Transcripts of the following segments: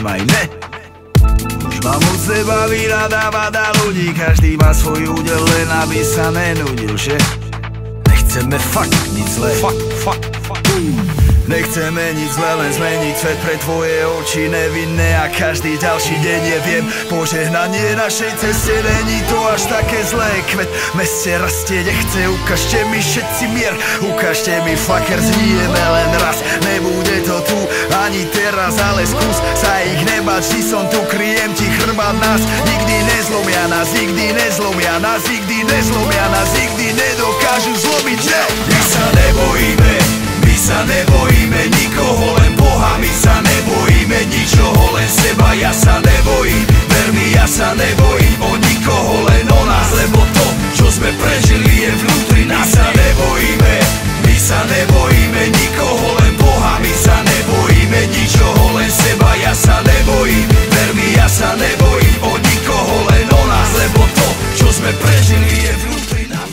vnímaj, ne? Už ma moc nebaví nadávať na ľudí, každý má svoj údel, len aby sa nenudil, že? Nechceme fakt nič zlé, nechceme nič zlé, len zmeniť svet pre tvoje oči nevinné a každý ďalší deň je, viem, požehnanie našej ceste, není to až také zlé. Kvet v meste rastie nechce, ukážte mi všetci mier, ukážte mi faker, zníjeme len raz, nebude to tu ani teraz, ale skús sa ich nebať, vždy som tu, kryjem ti chrbát, nás nikdy nezlomia, nás nikdy nezlomia, nás nikdy nezlomia, nás nikdy nedokážu zlomiť, že? My sa nebojíme, my sa nebojíme nikoho, len Boha, my sa nebojíme ničoho, len seba, ja sa nebojím, ver mi, ja sa nebojím o nikoho, len o nás, lebo to, čo sme prežili, je vnútri nás. My sa nebojíme nikoho, len Boha, my sa nebojíme ničoho, len seba, ja sa nebojím, ver mi, ja sa nebojím o nikoho, len o nás, lebo to, čo sme prežili, je vnútri nás.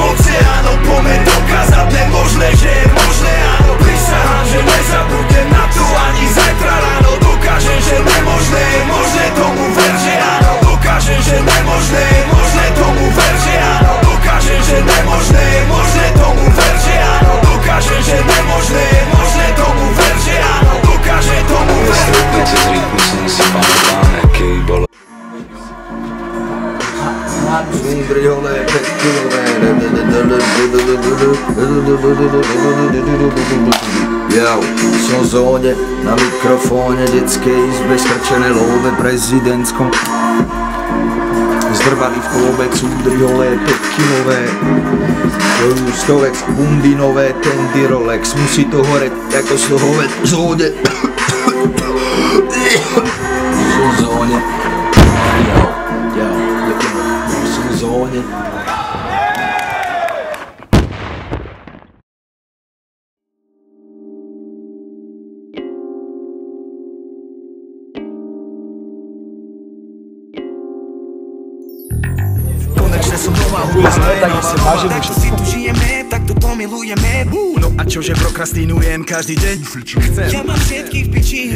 Oceánom pomer dokázať nemožné, že je možné, áno, prisahám, že nezabudnem na to ani zajtra ráno. Dokážem, že nemožné je možné, tomu ver, že áno. Dokážem, že nemožné je možné, tomu ver, že áno. Dokážem, že nemožné je možné, tomu ver, že áno. Dokážem, že nemožné je možné, tomu ver, že áno. Dokážem, tomu ver. Stupnice z rytmu si si pamätáme, keby bolo Drihole, 5-kilové. Jau, som v zóne, na mikrofóne, detskej izbe, skrčené love prezidentskom. Zdrbali v klube, cúdrihole, 5-kilové. Stovek, bundinové, tendy Rolex, musí to horeť, ako z toho v zóne. Som v zóne. Zóne. Konečne som doma, tak to si tu žijeme, tak to milujeme. No a čože prokrastinujem každý deň? Ja mám všetkých v piči.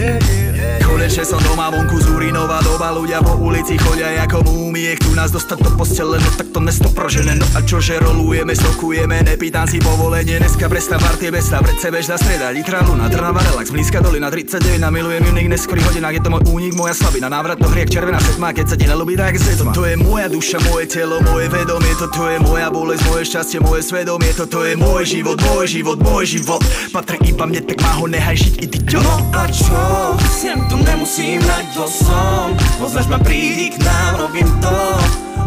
Konečne som doma, vonku zúrinová doba, ľudia po ulici chodia ako múmie, chcú nás dostať do postele, no tak to mesto prožené. No a čože rolujeme, stokujeme, nepýtam si povolenie, dneska prestav partie bez stav, pred sebe žda streda, Litra, Luna, Trnava, relax, blízka dolina, 39, milujem juník, neskorých hodinách, je to môj únik, moja slabina, návrat do hriek, červená setma, keď sa ti nelúbi, tak svedomá. To je moja duša, moje telo, moje vedomie, toto je moja bolesť, moje šťastie, moje svedomie, toto je môj život, môj život, môj život, patrí iba mne, tak má ho nehaj žiť, idiot. No a čo, sem tu nemusím hrať, kto som, poznáš ma, prídi k nám, robím to,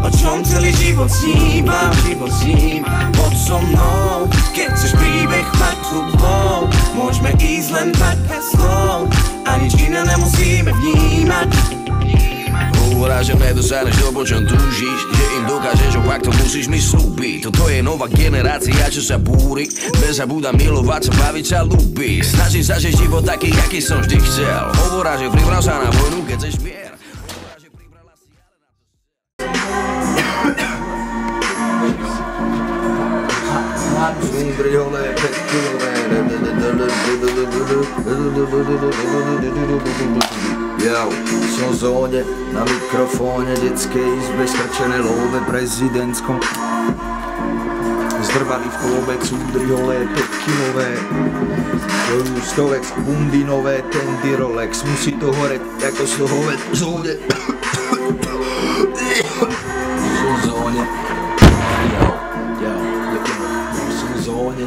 o čom celý život snímam, poď so mnou, keď chceš príbeh mať hudbou, môžeme ísť len tak bez slov, a nič iné nemusíme vnímať. Hovorá, že nedosiahneš to, po čom túžiš, že im dokážeš, opak to musíš mi slúbiť. Toto je nová generácia, čo sa búri, nezabúda milovať sa, baviť sa, ľúbiť. Snažím sa žiť život taký, aký som vždy chcel. Hovorá, že priprav sa na vojnu, keď chceš mier. Hovorá, že pribrala si ale na to Drihole, 5-kilové. Jau, som v zóne, na mikrofóne, detskej izbe, skrčené love prezidentskom. Zdrbali v klube, cúdrihole, 5-kilové. Stovek, bundinové, tendy Rolex, musí to horeť, ako z toho v zóne. Som v zóne. Som v zóne.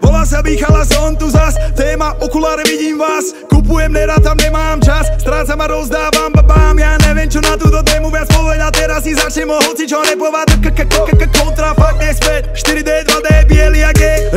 Volá sa Michala, som tu zas, téma okuláre, vidím vás, kupujem, nerátam, nemám čas, strácam a rozdávam babám, ja neviem čo na túto tému viac povedať, teraz si začnem o hoci čo nepovať, kontrafakt je späť, 4D, 2D, bielý jak je,